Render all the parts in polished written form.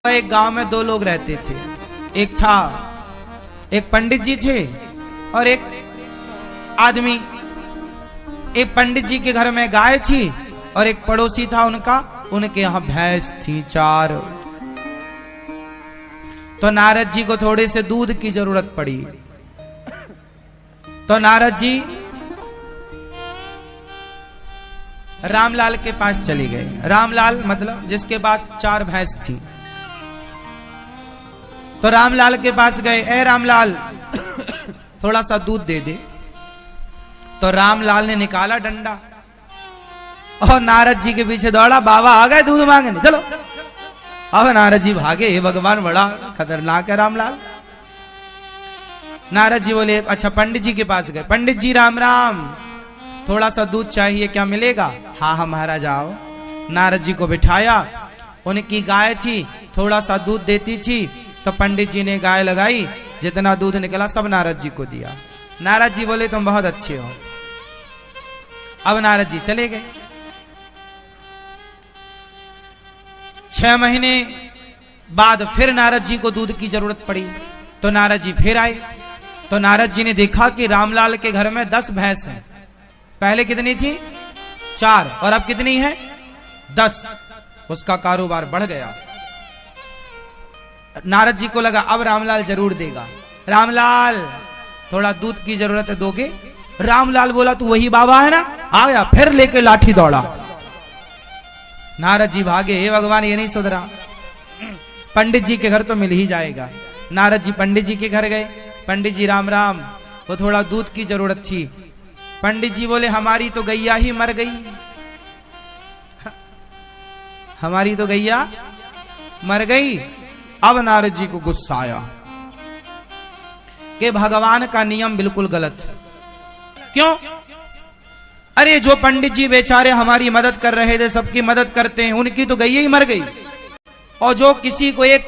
एक गांव में दो लोग रहते थे। एक पंडित जी थे और एक आदमी। एक पंडित जी के घर में गाय थी और एक पड़ोसी था उनके यहां भैंस थी 4। तो नारद जी को थोड़े से दूध की जरूरत पड़ी। तो नारद जी रामलाल के पास चले गए। रामलाल मतलब जिसके पास 4 भैंस थी। तो रामलाल के पास गए, ए रामलाल थोड़ा सा दूध दे दे। तो रामलाल ने निकाला डंडा और नारद जी के पीछे दौड़ा, बाबा आ गए दूध मांगने, चलो। अब नारद जी भागे, हे भगवान बड़ा खतरनाक है रामलाल। नारद जी बोले अच्छा पंडित जी के पास गए, पंडित जी राम राम, थोड़ा सा दूध चाहिए, क्या मिलेगा? हाँ हाँ महाराज आओ। नारद जी को बिठाया, उनकी गाय थी, थोड़ा सा दूध देती थी। तो पंडित जी ने गाय लगाई, जितना दूध निकला सब नारद जी को दिया। नारद जी बोले तुम बहुत अच्छे हो। अब नारद जी चले गए। 6 महीने बाद फिर नारद जी को दूध की जरूरत पड़ी। तो नारद जी फिर आए। तो नारद जी ने देखा कि रामलाल के घर में 10 भैंस हैं। पहले कितनी थी? 4 और अब कितनी है? 10। उसका कारोबार बढ़ गया। नारद जी को लगा अब रामलाल जरूर देगा। रामलाल थोड़ा दूध की जरूरत है, दोगे? रामलाल बोला तू वही बाबा है ना? आया, फिर लेके लाठी दौड़ा। नारद जी भागे, हे भगवान ये नहीं सुधरा, पंडित जी के घर तो मिल ही जाएगा। नारद जी पंडित जी के घर गए। पंडित जी राम राम, वो थोड़ा दूध की जरूरत थी। पंडित जी बोले हमारी तो गैया ही मर गई, हमारी तो गैया मर गई। अब नारद जी को गुस्सा आया कि भगवान का नियम बिल्कुल गलत है। क्यों? अरे जो पंडित जी बेचारे हमारी मदद कर रहे थे, सबकी मदद करते हैं, उनकी तो गैया ही मर गई। और जो किसी को एक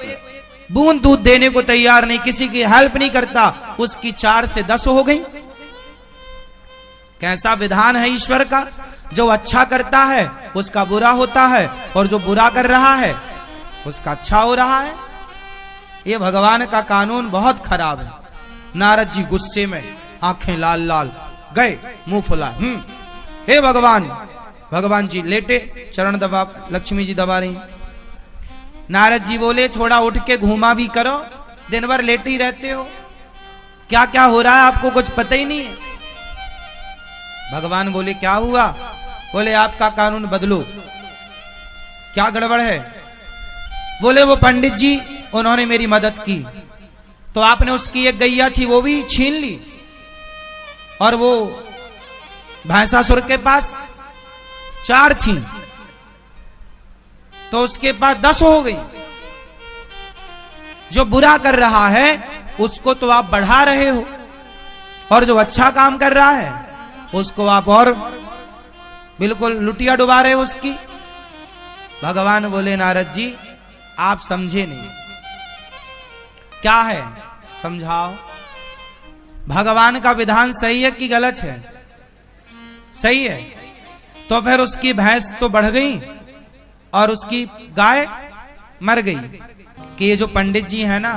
बूंद दूध देने को तैयार नहीं, किसी की हेल्प नहीं करता, उसकी 4 से 10 हो गई। कैसा विधान है ईश्वर का? जो अच्छा करता है उसका बुरा होता है और जो बुरा कर रहा है उसका अच्छा हो रहा है। ये भगवान का कानून बहुत खराब है। नारद जी गुस्से में, आंखें लाल लाल, गए मुंह फुला। हे भगवान। भगवान जी लेटे, चरण दबा, लक्ष्मी जी दबा रही। नारद जी बोले थोड़ा उठ के घूमा भी करो, दिन भर लेटे ही रहते हो, क्या क्या हो रहा है आपको कुछ पता ही नहीं है। भगवान बोले क्या हुआ? बोले आपका कानून बदलो। क्या गड़बड़ है? बोले वो पंडित जी उन्होंने मेरी मदद की, तो आपने उसकी एक गैया थी वो भी छीन ली, और वो भैंसासुर के पास 4 थी तो उसके पास 10 हो गई। जो बुरा कर रहा है उसको तो आप बढ़ा रहे हो, और जो अच्छा काम कर रहा है उसको आप और बिल्कुल लुटिया डुबा रहे हो उसकी। भगवान बोले नारद जी आप समझे नहीं, क्या है समझाओ। भगवान का विधान सही है कि गलत है? सही है। तो फिर उसकी भैंस तो बढ़ गई और उसकी गाय मर गई। कि ये जो पंडित जी हैं ना,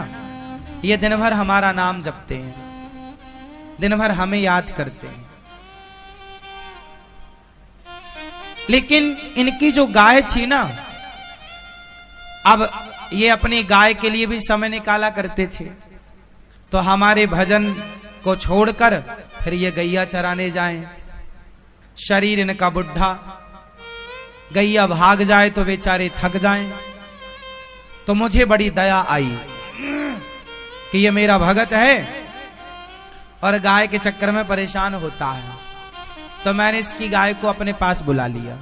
ये दिन भर हमारा नाम जपते हैं, दिन भर हमें याद करते हैं, लेकिन इनकी जो गाय थी ना, अब ये अपनी गाय के लिए भी समय निकाला करते थे। तो हमारे भजन को छोड़कर फिर ये गैया चराने जाएं। शरीर इनका बुढ़ा, गैया भाग जाए तो बेचारे थक जाएं। तो मुझे बड़ी दया आई कि ये मेरा भगत है और गाय के चक्कर में परेशान होता है। तो मैंने इसकी गाय को अपने पास बुला लिया,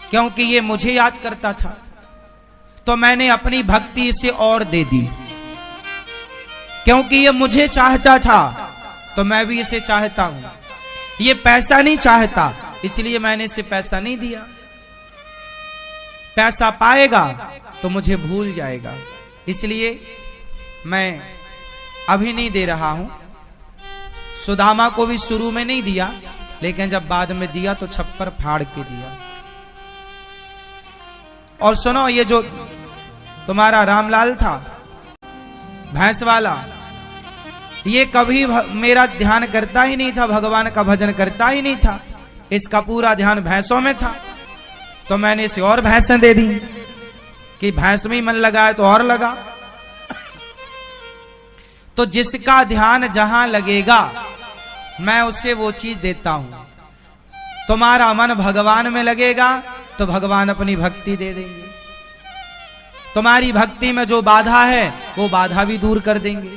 क्योंकि ये मुझे याद करता था। तो मैंने अपनी भक्ति इसे और दे दी, क्योंकि ये मुझे चाहता था तो मैं भी इसे चाहता हूं। ये पैसा नहीं चाहता, इसलिए मैंने इसे पैसा नहीं दिया। पैसा पाएगा तो मुझे भूल जाएगा, इसलिए मैं अभी नहीं दे रहा हूं। सुदामा को भी शुरू में नहीं दिया, लेकिन जब बाद में दिया तो छप्पर फाड़ के दिया। और सुनो, ये जो तुम्हारा रामलाल था भैंस वाला, ये कभी मेरा ध्यान करता ही नहीं था, भगवान का भजन करता ही नहीं था, इसका पूरा ध्यान भैंसों में था। तो मैंने इसे और भैंसें दे दी कि भैंस में ही मन लगाए तो और लगा। तो जिसका ध्यान जहां लगेगा मैं उससे वो चीज देता हूं। तुम्हारा मन भगवान में लगेगा तो भगवान अपनी भक्ति दे देंगे, तुम्हारी भक्ति में जो बाधा है वो बाधा भी दूर कर देंगे।